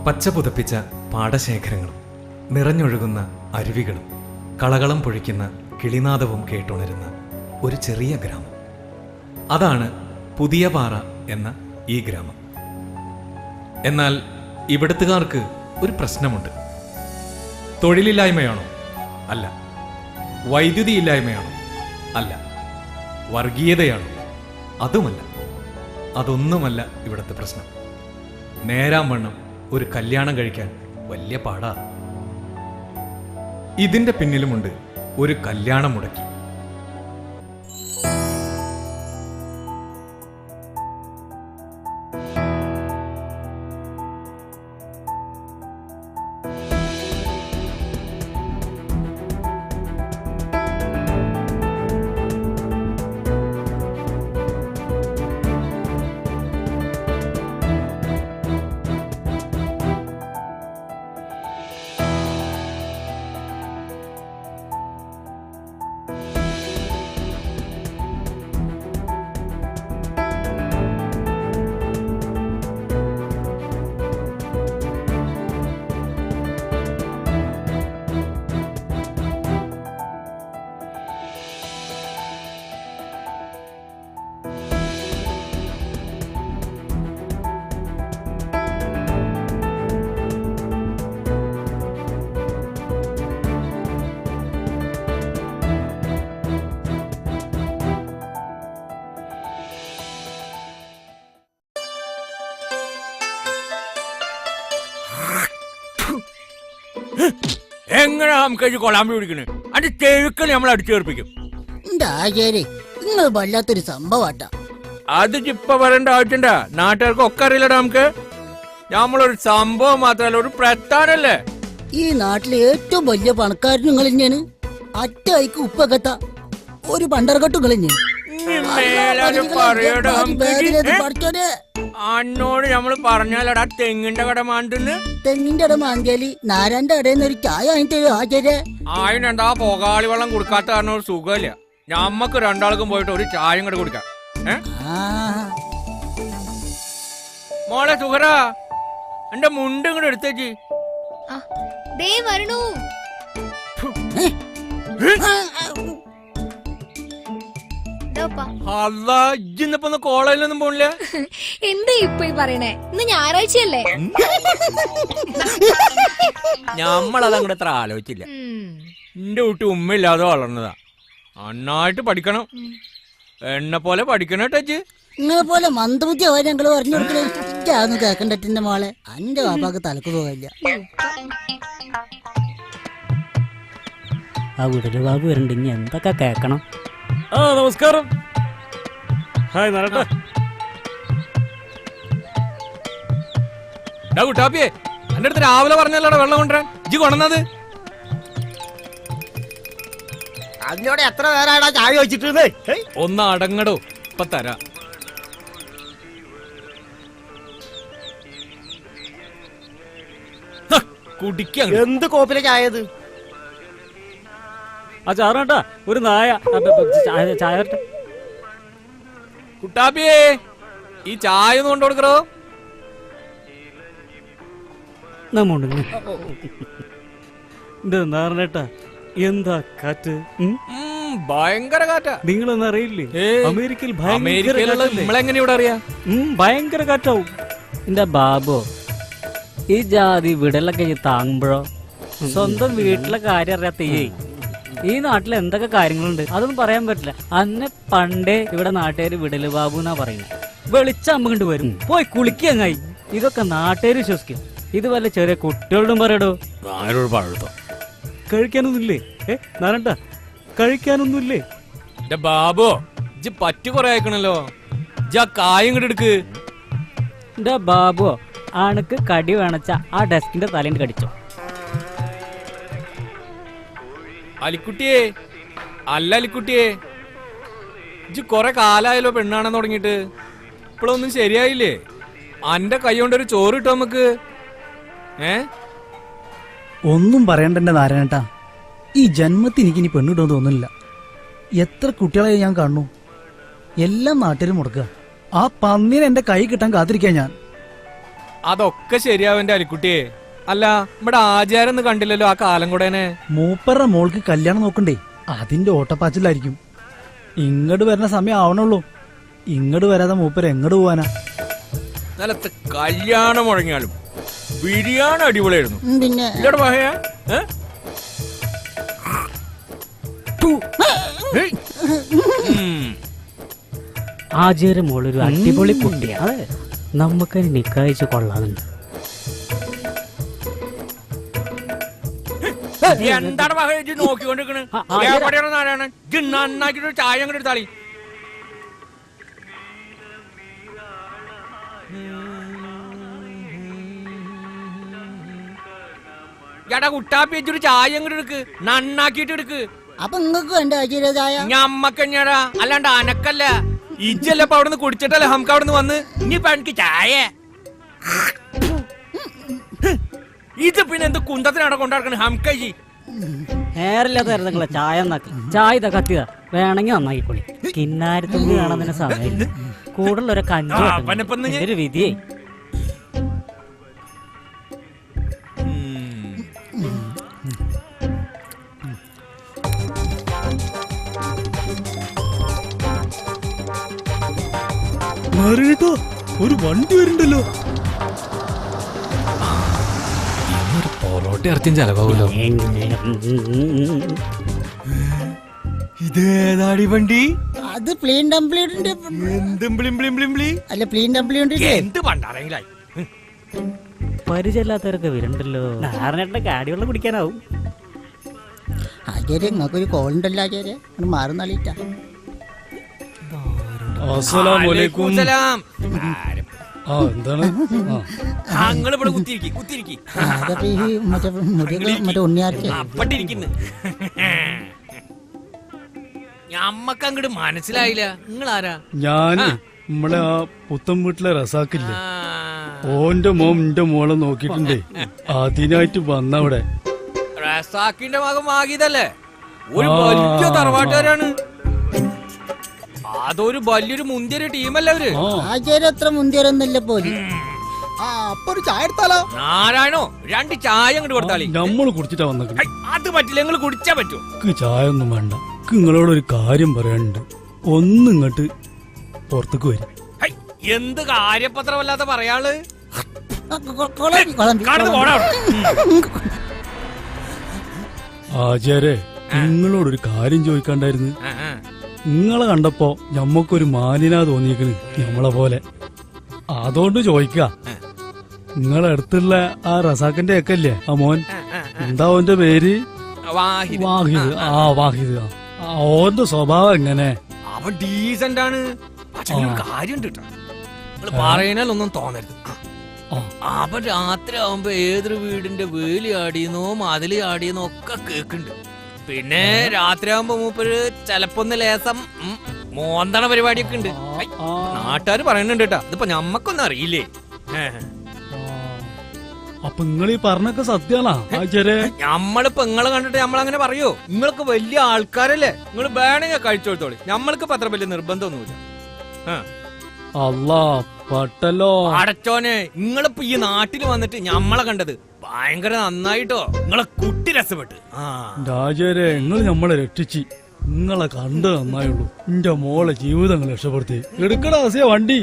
പച്ച പുതപ്പിച്ച പാടശേഖരങ്ങളും നിറഞ്ഞൊഴുകുന്ന അരുവികളും കളകളം പൊഴിക്കുന്ന കിളിനാദവും കേട്ടുണരുന്ന ഒരു ചെറിയ ഗ്രാമം. അതാണ് പുതിയ പാറ എന്ന ഈ ഗ്രാമം. എന്നാൽ ഇവിടുത്തുകാർക്ക് ഒരു പ്രശ്നമുണ്ട്. തൊഴിലില്ലായ്മയാണോ? അല്ല. വൈദ്യുതി ഇല്ലായ്മയാണോ? അല്ല. വർഗീയതയാണോ? അതുമല്ല. അതൊന്നുമല്ല ഇവിടുത്തെ പ്രശ്നം. നേരാം വണ്ണം ഒരു കല്യാണം കഴിക്കാൻ വലിയ പാടാ. ഇതിന്റെ പിന്നിലുമുണ്ട് ഒരു കല്യാണം മുടക്കി. എങ്ങനെ നമുക്ക് കൊള്ളാൻ പിടിക്കണേ? അതിന്റെ ചെഴുക്കൾ നമ്മൾ അടിച്ചു ചേർപ്പിക്കും. നിങ്ങൾ വല്ലാത്തൊരു സംഭവട്ടാ. അത് ഇപ്പൊ പറയേണ്ട ആവശ്യണ്ട. നാട്ടുകാർക്ക് ഒക്കെ അറിയില്ലടാ. നമുക്ക് നമ്മളൊരു സംഭവം മാത്രല്ല, ഒരു പ്രസ്ഥാനല്ലേ. ഈ നാട്ടിലെ ഏറ്റവും വലിയ പണക്കാരൻ നിങ്ങൾ തന്നെയാണ്. അറ്റായിക്ക് ഉപ്പകത്ത ഒരു പണ്ടർകെട്ട് നിങ്ങൾ അന്നോട് നമ്മള് പറഞ്ഞാലടാ തെങ്ങിന്റെ കട മാണ്ടെന്ന്. തെങ്ങിന്റെ ഇട മാങ്കേലി നാരാന്റെ ഇടയിൽ ഒരു ചായ വാങ്ങിട്ട് ആചാര്യ. അതിനെന്താ പൊകാളി വെള്ളം കൊടുക്കാത്ത കാരണം ഒരു സുഖമില്ല. ഞമ്മക്ക് രണ്ടാൾക്കും പോയിട്ട് ഒരു ചായയും കൂടെ കുടിക്കാം. മോളെ സുഖരാ, എന്റെ മുണ്ട് ഇങ്ങോട്ട് എടുത്തേച്ചി. ഇന്നിപ്പോ കോളേജിലൊന്നും പോണില്ല. എന്താ ഇപ്പൊ ഈ പറയണേ? ഇന്ന് ഞായറാഴ്ചയല്ലേ? ഞമ്മളത് അങ്ങോട്ട് അത്ര ആലോചിച്ചില്ല. എന്റെ കുട്ടി ഉമ്മയില്ലാതെ വളർന്നതാ. നന്നായിട്ട് പഠിക്കണം, എന്നെ പോലെ പഠിക്കണം ടച്ച്. നിങ്ങളെ പോലെ മന്ദബുദ്ധി ആവാൻ ഞങ്ങള് പറഞ്ഞു കൊടുക്കണേ കേക്കണ്ടറ്റിന്റെ മോളെ. എന്റെ വാപ്പാക്ക് തലക്ക് പോകില്ല. ആ വിടല് ബാബു വരണ്ട്. ഇനി എന്തൊക്കെ കേക്കണം. നമസ്കാരം. ഹായ് നാരായണ. കുട്ടാപ്പിയെ, എന്റെ അടുത്ത് രാവിലെ പറഞ്ഞല്ലോടാ വെള്ളം കൊണ്ടുവരാൻ. ഇജ്ജ് കൊണ്ടുവന്നത് അതിനോട് എത്ര പേരാടാ ചായ വെച്ചിട്ട്? ഒന്ന് അടങ്ങടോ, ഇപ്പൊ തരാ. കുടിക്ക. എന്ത് കോപ്പിലെ ചായത്? ആ ചാറേട്ടാ ഒരു നായ ചായ. കുട്ടാപ്പിയേ, ഈ ചായ ഒന്ന് കൊണ്ടു കൊടുക്കറോ. നാരണേട്ടാ എന്താ കാറ്റ്? ഭയങ്കര കാറ്റാ. നിങ്ങളൊന്നും അറിയില്ലേ? അമേരിക്കയിൽ നമ്മളെങ്ങനെ ഇവിടെ അറിയാ? ഭയങ്കര കാറ്റാവും. എന്റെ ബാബോ, ഈ ജാതി വിടലൊക്കെ താങ്ങുമ്പോഴോ സ്വന്തം വീട്ടിലെ കാര്യം അറിയാത്തേ. ഈ നാട്ടിൽ എന്തൊക്കെ കാര്യങ്ങളുണ്ട് അതൊന്നും പറയാൻ പറ്റില്ല. അന്ന് പണ്ടേ ഇവിടെ നാട്ടുകാര് വിടല് ബാബു എന്നാ പറയുന്നത്. വെളിച്ചമ്മ കൊണ്ട് വരും, പോയി കുളിക്കങ്ങായി. ഇതൊക്കെ നാട്ടുകാർ വിശ്വസിക്കും. ഇത് വല്ല ചെറിയ കുട്ടികളോടും പറയടോ. കഴിക്കാനൊന്നുമില്ലേ? നാരണ്ട കഴിക്കാനൊന്നുമില്ലേ? ബാബോ, ഇജ്ജ് പറ്റു കൊറേ അയക്കണല്ലോ. ഇജ്ജ് ആ കായും കൂടെ എടുക്ക്. എന്റെ ബാബു, ആണക്ക് കടി വേണച്ച ആ ഡെസ്കിന്റെ തലേന്ന് കടിച്ചോ. അലിക്കുട്ടിയെ, അല്ല അലിക്കുട്ടിയെ, ഇജ്ജ് കൊറേ കാലായല്ലോ പെണ്ണാണെന്ന് തുടങ്ങിയിട്ട്. ഇപ്പോഴൊന്നും ശരിയായില്ലേ? അന്റെ കൈ കൊണ്ടൊരു ചോറ് കിട്ടും നമുക്ക്. ഒന്നും പറയണ്ടെന്റെ നാരായണേട്ടാ. ഈ ജന്മത്തിൽ എനിക്കിനി പെണ്ണിടുമെന്ന് തോന്നുന്നില്ല. എത്ര കുട്ടികളെ ഞാൻ കാണുന്നു. എല്ലാം നാട്ടിൽ മുടക്കുക. ആ പന്നീനെ എന്റെ കൈ കിട്ടാൻ കാത്തിരിക്കാൻ ഞാൻ. അതൊക്കെ ശരിയാവന്റെ അലിക്കുട്ടിയെ. അല്ല ഇവിടെ ആചാരൊന്നും കണ്ടില്ലല്ലോ ആ കാലം കൂടെനെ. മൂപ്പരുടെ മോൾക്ക് കല്യാണം നോക്കണ്ടേ, അതിന്റെ ഓട്ടപ്പാച്ചിലായിരിക്കും. ഇങ്ങോട്ട് വരുന്ന സമയം ആവണുള്ളൂ. ഇങ്ങോട്ട് വരാതെ മൂപ്പര് എങ്ങോട്ട് പോവാനാ? നിലത്ത് കല്യാണം മുഴങ്ങിയാലും ബിരിയാണി അടിപൊളിയായിരുന്നു. പിന്നെ ഇല്ലടാ പഹയ. ആചാര്യ മോളൊരു അടിപൊളി കുട്ടിയാണ്. നമുക്കത് നിക്കായിച്ച് കൊള്ളാറുണ്ട്. എന്താണ് പഹയ നോക്കിക്കൊണ്ടിരിക്കണ്? നാരായണൻ നന്നാക്കിട്ട് ചായ അങ്ങോട്ട് എടുത്താളി. എടാ കുട്ടാപ്പി വെച്ചൊരു ചായ അങ്ങോട്ട് എടുക്ക്, നന്നാക്കിട്ട് എടുക്ക്. അപ്പൊ നിങ്ങക്ക് വേണ്ട ആചാര്യ ചായ? ഞമ്മക്കഞ്ഞാടാ, അല്ലാണ്ട് അനക്കല്ല. ഇജ്ജല്ലപ്പ അവിടെ നിന്ന് കുടിച്ചിട്ടല്ലേ നമുക്ക് അവിടെ നിന്ന് വന്ന്. ഇനിയിപ്പൊ എനിക്ക് ചായ. ഇത് പിന്നെ എന്ത് കുന്തത്തിനാണ് കൊണ്ടാക്കണ ഹംകജി? നേരില്ലാത്ത തരങ്ങളെ ചായ നന്നാക്കി. ചായ ഇതാ കത്തിയതാ, വേണമെങ്കിൽ നന്നാക്കിക്കൊള്ളി. കിന്നാരത്തുമ്പി കാണുന്നതിന് സമയം കൂടുതലൊരു കഞ്ചു വിധിയേ. ഒരു വണ്ടി വരുന്നുണ്ടല്ലോ. പൊറോട്ട ഇറച്ചും ചെലവാകുമല്ലോ. ഇതേതാടി വണ്ടി? അത് പ്ലെയിൻ ഡംപ്ലിയുടെ അല്ല, പ്ലെയിൻ ഡംപ്ലിയുടെ എന്ത് പണ്ടാരെങ്കിലായി. പരിചയമില്ലാത്തവരൊക്കെ വരുന്നുണ്ടല്ലോ. നാരനേട്ടന്റെ കാടിവെള്ളം കുടിക്കാനാവും. ആചാര്യ നിങ്ങൾക്കൊരു കോളുണ്ടല്ലോ ആചാര്യ, അത് മാറുന്നാളിട്ടാ. എന്താണ്? ഞങ്ങളിവിടെ കുത്തിരിക്കി അതൊക്കെ ഈ മറ്റേ ഉണ്ണിയാർക്ക് അപ്പട്ടിരിക്കുന്നു. ഞമ്മക്ക് അങ്ങോട്ട് മനസ്സിലായില്ല നിങ്ങളാരാ? ഞാന് നമ്മളെ ആ പുത്തൻ വീട്ടിലെ റസാക്കില്ലേ, ഓന്റെ മോൻ എന്റെ മോളെ നോക്കിയിട്ടുണ്ടേ, അതിനായിട്ട് വന്നവിടെ. റസാക്കിന്റെ മകൻ വാങ്ങിയതല്ലേ? ഒരു വലിയ തറവാട്ടുകാരാണ്. അതൊരു വലിയൊരു മുന്തിയൊരു ടീമല്ലേ അവര്. ആചാര്യ അത്ര മുന്തിയൊരൊന്നുമില്ല പോലും. അപ്പൊ ഒരു ചായ എടുത്താലോ? നാരായണോ, 2 ചായ അങ്ങോട്ട് കൊടുത്താളി. നമ്മള് കുടിച്ചിട്ടാ വന്നേക്കണേ. അത് പറ്റില്ല, നിങ്ങൾ കുടിച്ചാ പറ്റൂ. ചായ ഒന്നും വേണ്ട. നിങ്ങളോടൊരു കാര്യം പറയാനുണ്ട്. ഒന്നിങ്ങോട്ട് പുറത്തേക്ക് വരും. എന്ത് കാര്യപത്രമല്ലാത്ത പറയാള്. ആചാര്യ, നിങ്ങളോടൊരു കാര്യം ചോദിക്കാണ്ടായിരുന്നു. നിങ്ങളെ കണ്ടപ്പോ ഞമ്മക്കൊരു മാന്യനാ തോന്നിയിരിക്കണ്, ഞമ്മളെ പോലെ. അതുകൊണ്ട് ചോദിക്ക, നിങ്ങളെ അടുത്തുള്ള ആ റസാഖിന്റെ ഒക്കെ അല്ലേ ആ മോൻ, എന്താ ഓന്റെ പേര്? വാഹിദ്. വാഹിദ്. ഓന്റെ സ്വഭാവം എങ്ങനെ? അവൻ ഡീസന്റ് ആണ്. കാര്യണ്ട് പറയാനൊന്നും തോന്നരുത്. അവൻ രാത്രി ആവുമ്പോ ഏതൊരു വീടിന്റെ വേലി ആടിയെന്നോ മതില് ആടിയെന്നോ ഒക്കെ കേക്കുന്നുണ്ട്. പിന്നെ രാത്രി ആവുമ്പോ മൂപ്പര് ചെലപ്പൊന്ന് ലേസം മോന്തണ പരിപാടിയൊക്കെ ഉണ്ട്. നാട്ടുകാര് പറയുന്നുണ്ട് കേട്ടാ. ഇതിപ്പോ ഞമ്മക്കൊന്നും അറിയില്ലേ. അപ്പൊ നിങ്ങൾ ഈ പറഞ്ഞൊക്കെ സത്യാണോ ആചാര്യ? നമ്മളിപ്പോ നിങ്ങളെ കണ്ടിട്ട് നമ്മളങ്ങനെ പറയോ? നിങ്ങൾക്ക് വലിയ ആൾക്കാരല്ലേ, നിങ്ങൾ വേണമെങ്കിൽ കഴിച്ചോളത്തോളി. നമ്മൾക്ക് പത്ര വലിയ നിർബന്ധമൊന്നുമില്ല. അല്ലാ പട്ടല്ലോ അടച്ചോനെ, നിങ്ങളിപ്പോ ഈ നാട്ടിൽ വന്നിട്ട് ഞമ്മളെ കണ്ടത് ഭയങ്കര നന്നായിട്ടോ. നിങ്ങളെ കുട്ടി രസപ്പെട്ട്. ആചാര്യ, നിങ്ങൾ നമ്മളെ രക്ഷിച്ച്. നിങ്ങളെ കണ്ട് നന്നായുള്ളൂ. എന്റെ മോളെ ജീവിതങ്ങൾ രക്ഷപ്പെടുത്തി. എടുക്കടാ ആസിയ വണ്ടി.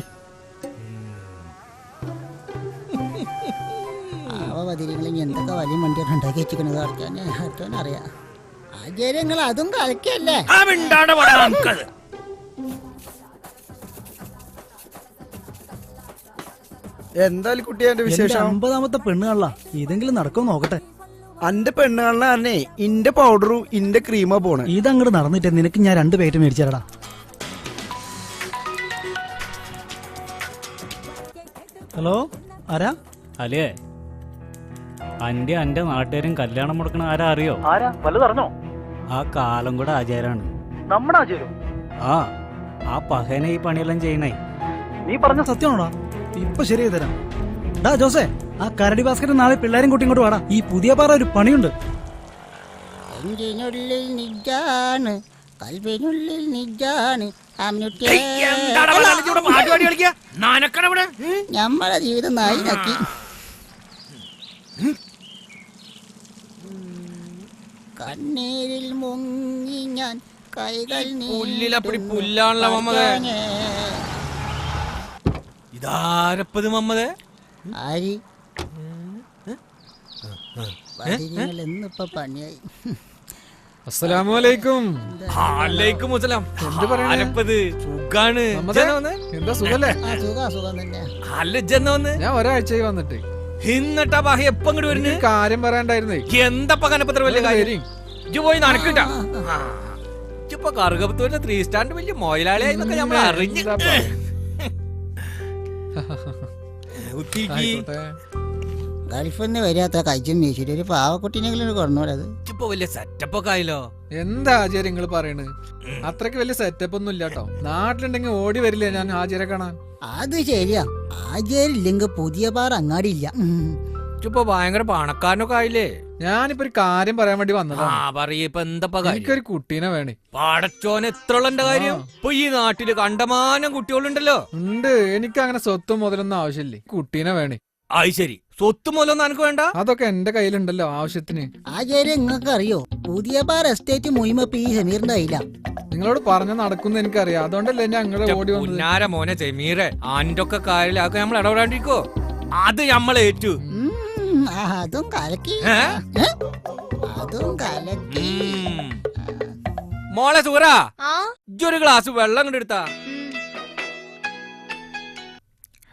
എന്തൊക്കെ വലിയ വണ്ടിയൊക്കെ ഉണ്ടാക്കി വെച്ചിരിക്കണത് അടുത്തവനറിയാം. ആചാര്യ, നിങ്ങൾ അതും കളിക്കല്ലേ? എന്തായാലും കുട്ടിയെ വിശേഷം? 50ാമത്തെ പെണ്ണുകാണല്ല, ഇതെങ്കിലും നടക്കും നോക്കട്ടെ. അന്റെ പെണ്ണുകാണെ ഇന്റെ പൗഡറും ഇന്റെ ക്രീമാ പോണേ. ഇതങ്ങോട്ട് നടന്നിട്ട് നിനക്ക് ഞാൻ 2 പേറ്റ് മേടിച്ചേരടാ. ഹലോ, ആരാ? അല്ലേ അന്റെ നാട്ടുകാരും കല്യാണം മുടക്കണ ആരാ അറിയോ? ആരാ? വല്ലതറിഞ്ഞോ? ആ കാലം കൂടെ ആചാരാണ്. നമ്മുടെ ആചാരം? ആ പഹന ഈ പണിയെല്ലാം ചെയ്യണേ. നീ പറഞ്ഞ സത്യമാണോടാ? ഇപ്പൊ ശരിയായി തരാം. ഡാ ജോസേ, ആ കരടി ബാസ്കറ്റ് നാളെ പിള്ളേരും കൂട്ടി ഇങ്ങോട്ട് വാടാ. ഈ പുതിയ പാറ ഒരു പണിയുണ്ട്. നെഞ്ചിനുള്ളിൽ നിജാണ്, കൽവിനുള്ളിൽ നിജാണ്, എന്താടാ വല്ലാണ്ട് ഇവിടെ പാട്ട് പാടി കളിക്കുക? നനക്കണ ഇവിടെ. ഞമ്മടെ ജീവിതം നായി നക്കി. കണ്ണീരിൽ മുങ്ങി ഞാൻ കൈകൾ പുല്ലിലപ്പടി പുല്ലാണല്ലോ മമ്മദേ. ഇതാരപ്പത് മമ്മദേ? ആരി എന്നിപ്പോ പണിയായി. അസ്സലാമലൈക്കും. അലൈക്കും അസ്സലാം. ആരപ്പത്? സുഖാണ്. എന്താ സുഖല്ലേ? സുഖം തന്നെ. അല്ല ഇജ്ജെന്നാ വന്ന്? ഞാൻ ഒരാഴ്ചയായി വന്നിട്ട്. എന്നിട്ടാ ബാഹി എപ്പ ഇങ്ങോട്ട് വരുന്നു? കാര്യം പറയാണ്ടായിരുന്നേ. എന്തപ്പ കനപ്പത്ര വലിയ കാര്യം? ഇജ്ജ് പോയി നടക്കട്ടാ. ഇജ്ജിപ്പൊ കറുകപ്പത്തൂരിന്റെ 3 സ്റ്റാൻഡ് വലിയ മൊയിലാളിയായി നമ്മൾ അറിഞ്ഞു. ഗൾഫിൽ നിന്ന് വരാത്ത കഴിച്ചും വീശിട്ട് ഒരു പാവക്കുട്ടീനെങ്കിലും കൊണ്ടുപോലത്. ഇപ്പൊ വലിയ സെറ്റപ്പ് ഒക്കെ ആയല്ലോ. എന്താ ആചാര്യ നിങ്ങള് പറയണ്? അത്രക്ക് വലിയ സെറ്റപ്പ് ഒന്നും ഇല്ലാട്ടോ. നാട്ടിലുണ്ടെങ്കിൽ ഓടി വരില്ലേ ഞാൻ ആചാര്യ കാണാൻ? അത് ശരിയാ, ആചാരില്ലെങ്കിൽ പുതിയ പാറ അങ്ങാടി ഇല്ല. ഇപ്പൊ ഭയങ്കര പണക്കാരനൊക്കെ ആയില്ലേ? ഞാനിപ്പോ ഒരു കാര്യം പറയാൻ വേണ്ടി വന്നതാ. പറയപ്പ എന്താ എനിക്കൊരു കുട്ടീനെ വേണേ. പടച്ചോൻ എത്ര ഉള്ള കാര്യം. ഇപ്പൊ ഈ നാട്ടില് കണ്ടമാനം കുട്ടികളുണ്ടല്ലോ. ഉണ്ട്. എനിക്ക് അങ്ങനെ സ്വത്തും മുതലൊന്നും ആവശ്യമില്ലേ. കുട്ടീനെ വേണേ. അത് ശരി, സ്വത്ത് മൂലമൊന്നും എനിക്ക് വേണ്ട. അതൊക്കെ എന്റെ കയ്യിലുണ്ടല്ലോ ആവശ്യത്തിന്. ആചാര്യ നിങ്ങൾക്ക് അറിയോ, പുതിയ പാറ എസ്റ്റേറ്റ് മുയിമപ്പ ഈ സമീറിന്റെ കയ്യില. നിങ്ങളോട് പറഞ്ഞ നടക്കുന്ന എനിക്കറിയാം. അതുകൊണ്ടല്ലേ ഞങ്ങളെ ഓടി വന്നത്. പുന്നാര മോനെ ജമീറെ, ആന്റെ ഒക്കെ കാര്യത്തിൽ അതൊക്കെ നമ്മൾ ഇടപെടാണ്ടിരിക്കോ? അത് നമ്മളേറ്റു. അതും കലക്കി. അതും കലക്കി. മോളെ സൂറ, ആ ഇജ്ജൊരു ഗ്ലാസ് വെള്ളം കൊണ്ട് എടുത്താ.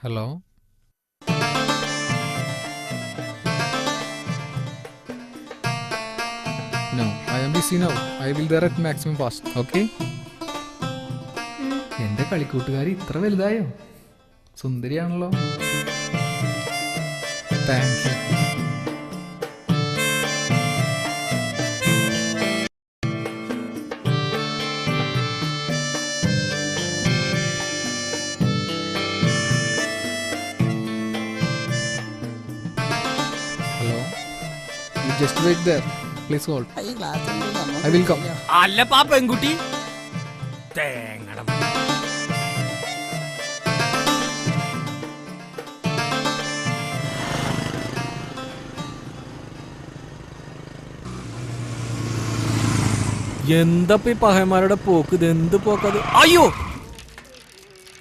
Hello. No, I am busy now. I will there at maximum fast. Okay? എന്റെ കളിക്കൂട്ടുകാരി ഇത്ര വലുതായോ? സുന്ദരിയാണല്ലോ. Thank you. Hello. You just wait there. Please hold. ഈ ഗ്ലാസ് I will come. അല്ല പാ പെൺകുട്ടി തേങ്ങണം. എന്തപ്പ ഈ പഹയന്മാരുടെ പോക്ക്? ഇത് എന്ത് പോക്കത്? അയ്യോ,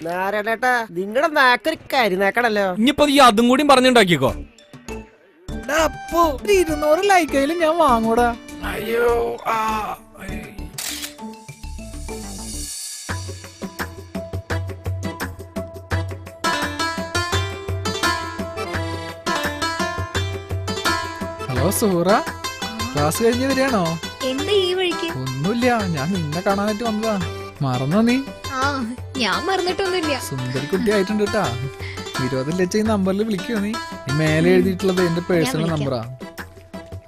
നാരായണേട്ടാ, നിങ്ങളുടെ നാക്കൊരു കരിനാക്കണല്ലോ. ഇനിയിപ്പോ ഈ അതും കൂടി പറഞ്ഞുണ്ടാക്കിക്കോ. അപ്പൊ 200 ലൈക്കയിലും ഞാൻ വാങ്ങൂടാ. അയ്യോ, ഹലോ സുഹറ, ക്ലാസ് കഴിഞ്ഞ് വരികയാണോ? എന്താ ഈ വഴിക്ക്? ഒന്നുമില്ല, ഞാൻ നിന്നെ കാണാനായിട്ട് വന്നതാ. മറന്നോ നീ? ആ ഞാൻ മറന്നിട്ടൊന്നുമില്ല. സുന്ദരി കുട്ടി ആയിട്ടുണ്ട് കേട്ടാ. 20 ലക്ഷം ഈ നമ്പറിൽ വിളിക്കോ നീ? മേലെ എഴുതിയിട്ടുള്ളത് എന്റെ പേഴ്സണൽ നമ്പറാ.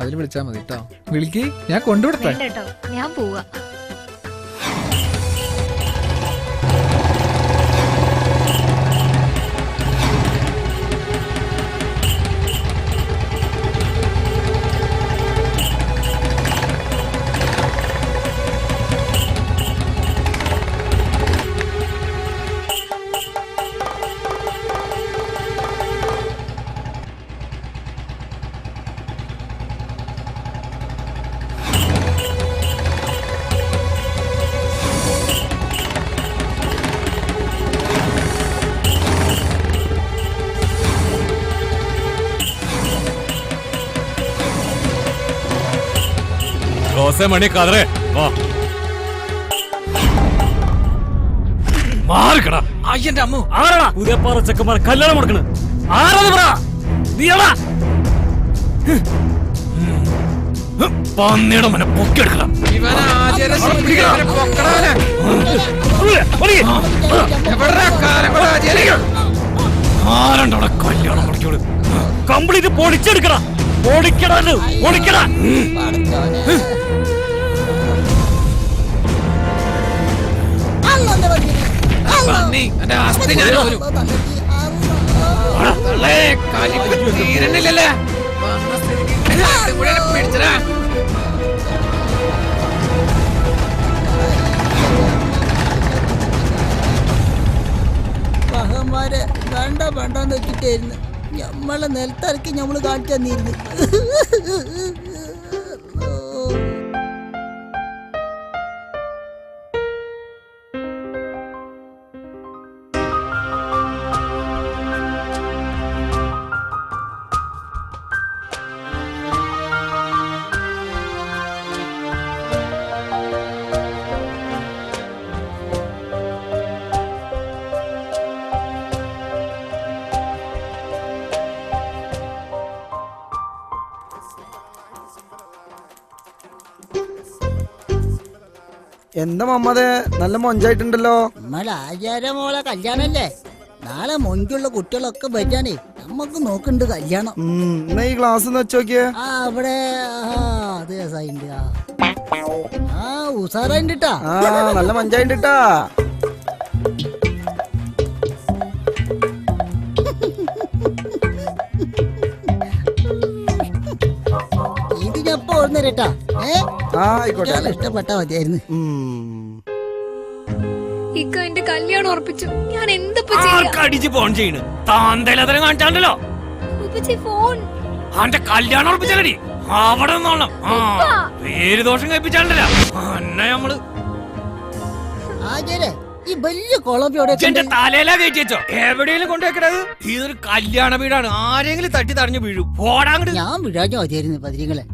അതിൽ വിളിച്ചാ മതി കേട്ടോ. വിളിക്ക്, ഞാൻ കൊണ്ടുവിടട്ടെ. വേണ്ട കേട്ടോ, ഞാൻ പോവാ. മണി കതറേ മാറിക്കടാ. അയ്യന്റെ അമ്മ, ആരാടാ പുതിയ പാറ ചെക്കന്മാർ കല്യാണം കൊടുക്കണ? ആരാന്ന് പറ. നീയാടാ പന്നിയുടെ മനെ പൊക്കിയെടുക്കണം. ആരണ്ടവിടെ കല്യാണം മുടക്കിയോട് കംപ്ലീറ്റ് പൊളിച്ചെടുക്കടാ. പൊളിക്കടാ, പൊളിക്കടാ. ആചാരെ വേണ്ട വേണ്ടെന്ന് വെച്ചിട്ടായിരുന്നു നമ്മളെ നിലത്തിറക്കി നമ്മള് കാണിച്ചു തന്നിരുന്നു. എന്താ മമ്മതെ നല്ല മൊഞ്ചായിട്ടുണ്ടല്ലോ. നമ്മളെ ആചാര മോളെ കല്യാണല്ലേ, നാളെ മൊഞ്ചുള്ള കുട്ടികളൊക്കെ വരാനേ നമ്മക്ക് നോക്കുന്നുണ്ട് കല്യാണം. എന്നാ ഈ ഗ്ലാസ് വെച്ച് നോക്കിയേ. ആ അവിടെ അത് രസായിണ്ട്. ആ ഉസാറായിട്ടാ. ആ നല്ല മൊഞ്ചായിട്ടാ. ഇത് ഞാൻ ഇപ്പൊ ഓർന്നേരട്ടാ. ആയിക്കോട്ടെ. ഇഷ്ടപ്പെട്ടാ മതിയായിരുന്നു. ഇക്ക എന്റെ കല്യാണം ഉറപ്പിച്ചു. ഞാൻ എന്തിപ്പോ ചെയ്യാ? അടിച്ച് ഫോൺ ചെയ്യണ് താന്തലതരം കാണിച്ചാണ്ടല്ലോ. ഉപ്പച്ചി ഫോൺ. അവന്റെ കല്യാണം ഉറപ്പിച്ചാലടി അവിടെ നിന്നോളാം. പേര് ദോഷം കഴിപ്പിച്ചാണ്ടല്ലോ അന്നെ നമ്മള്. ആചാരെ ഈ വലിയ കുളമ്പ് എന്റെ തലയിലാ കയറ്റി വെച്ചോ. എവിടെയെങ്കിലും കൊണ്ടുവെക്കണത്. ഇതൊരു കല്യാണ വീടാണ്. ആരെങ്കിലും തട്ടി തടഞ്ഞു വീഴും. പോടാങ്ങട്. ഞാൻ വിടാഞ്ഞ മതിയായിരുന്നു പതിരിങ്ങളെ.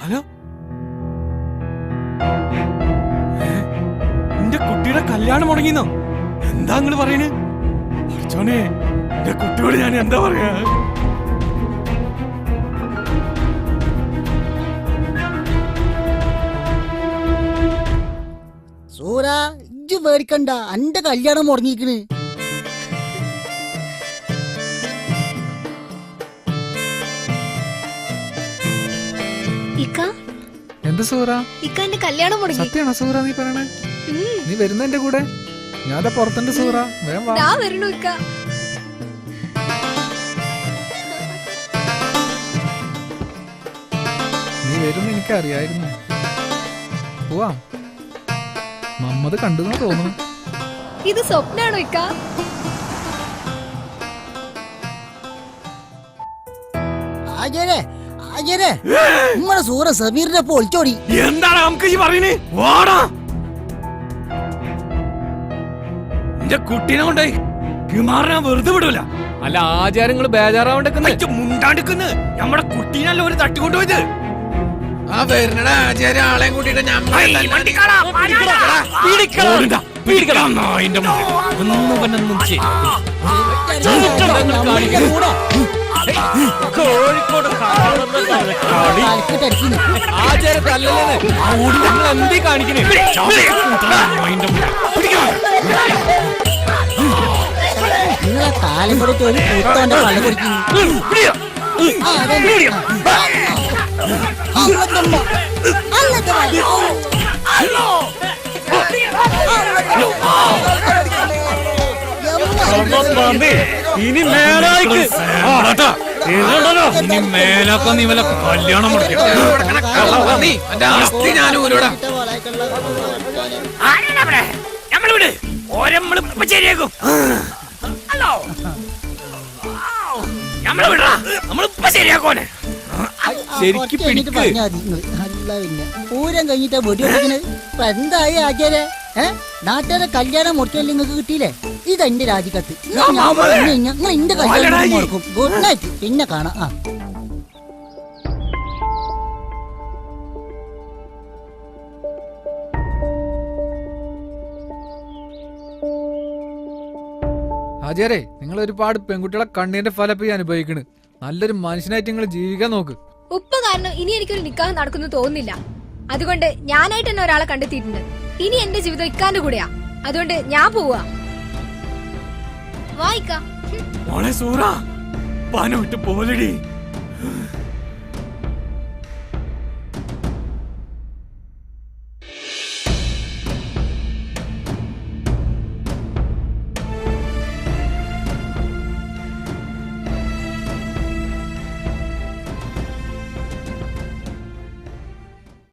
ഹലോ, എന്റെ കുട്ടിയുടെ കല്യാണം മുടങ്ങിന്നോ? എന്താ നിങ്ങള് പറയണ്? അർച്ചോനെ, എന്റെ കുട്ടിയോട് ഞാൻ എന്താ പറയാ? സൂര ഇജ്ജ് പേടിക്കണ്ട, എന്റെ കല്യാണം മുടങ്ങിക്കണ്. ഇക്ക എന്ത് സൂറ? ഇക്ക എന്റെ കല്യാണം മുടങ്ങി. സത്യമാണോ സൂറ നീ പറയണേ? നീ വരുന്ന എന്റെ കൂടെ? ഞാൻ പുറത്തുണ്ട് സൂറ, വേഗം വാ. ഞാൻ വരണു ഇക്ക. നീ വരുന്ന എനിക്ക് അറിയായിരുന്നു. പോവാം. മമ്മത് കണ്ടു തോന്നുന്നു. ഇത് സ്വപ്നാണോ ഇക്ക? ആചാരെ ആചാരെ നമ്മളെ സൂറ സമീറിനെ ഇപ്പൊ ഒളിച്ചോടി. എന്താണ് നമുക്ക് ഈ പറയണേ? വാടാ, എന്റെ കുട്ടീനെ കൊണ്ടായി കുമാറിനെ വെറുതെ വിടൂല. അല്ല ആചാരങ്ങൾ ബേജാറാവണ്ടെന്ന് മുണ്ടാണ്ടിക്കുന്നു. നമ്മുടെ കുട്ടീനല്ല ഒരു തട്ടിക്കൊണ്ടുപോയത്. ആ വരുന്നടാ ആചാര്യ ആളെയും കൂട്ടിട്ട് ഞാൻ കോഴിക്കോട് ആചാരത്തല്ലേ നിങ്ങൾ എന്തീ കാണിക്കണേ? നിങ്ങളെ കാലം കൊടുത്ത് ഒരു കൂത്തോന്റെ കള്ളു കുടിക്കുന്നു. ഇനി മേലായിക്ക് ഇനി മേലാക്ക നീ വല്ല കല്യാണം നമ്മളിവിടെ ഓരമ്മളിപ്പ ശരിയാക്കും. ഹലോ, നമ്മളെ വിടാ, നമ്മളിപ്പ ശരിയാക്കോനെ. ശരിക്കും പറഞ്ഞാ മതി നിങ്ങള്. അല്ല പിന്നെ പൂരം കഴിഞ്ഞിട്ടാ വെടി വെക്കുന്നത്. ഇപ്പൊ എന്തായി ആചാര്യ? നാട്ടുകാരെ കല്യാണം മുറിക്കാൻ നിങ്ങൾക്ക് കിട്ടിയില്ലേ? ഇതെന്റെ രാജിക്കത്ത്. ഞാൻ പറഞ്ഞു കഴിഞ്ഞാൽ നിങ്ങൾ എന്റെ കല്യാണം മുടക്കും. ഗുഡ് നൈറ്റ്, പിന്നെ കാണാം. ആ ആചാരേ, നിങ്ങൾ ഒരുപാട് പെൺകുട്ടികളെ കണ്ണീന്റെ ഫലപ്പി അനുഭവിക്കണ്. നല്ലൊരു മനുഷ്യനായിട്ട് നിങ്ങൾ ജീവിക്കാൻ നോക്ക്. ഉപ്പ കാരണം ഇനി എനിക്കൊരു നിക്കാഹ് നടക്കുന്നു തോന്നുന്നില്ല. അതുകൊണ്ട് ഞാനായിട്ട് തന്നെ ഒരാളെ കണ്ടെത്തിയിട്ടുണ്ട്. ഇനി എന്റെ ജീവിതം ഇക്കാന്റെ കൂടെയാ. അതുകൊണ്ട് ഞാൻ പോവാ. വായിക്ക. മോളെ സൂറ പാന വിട്ട് പോലടി.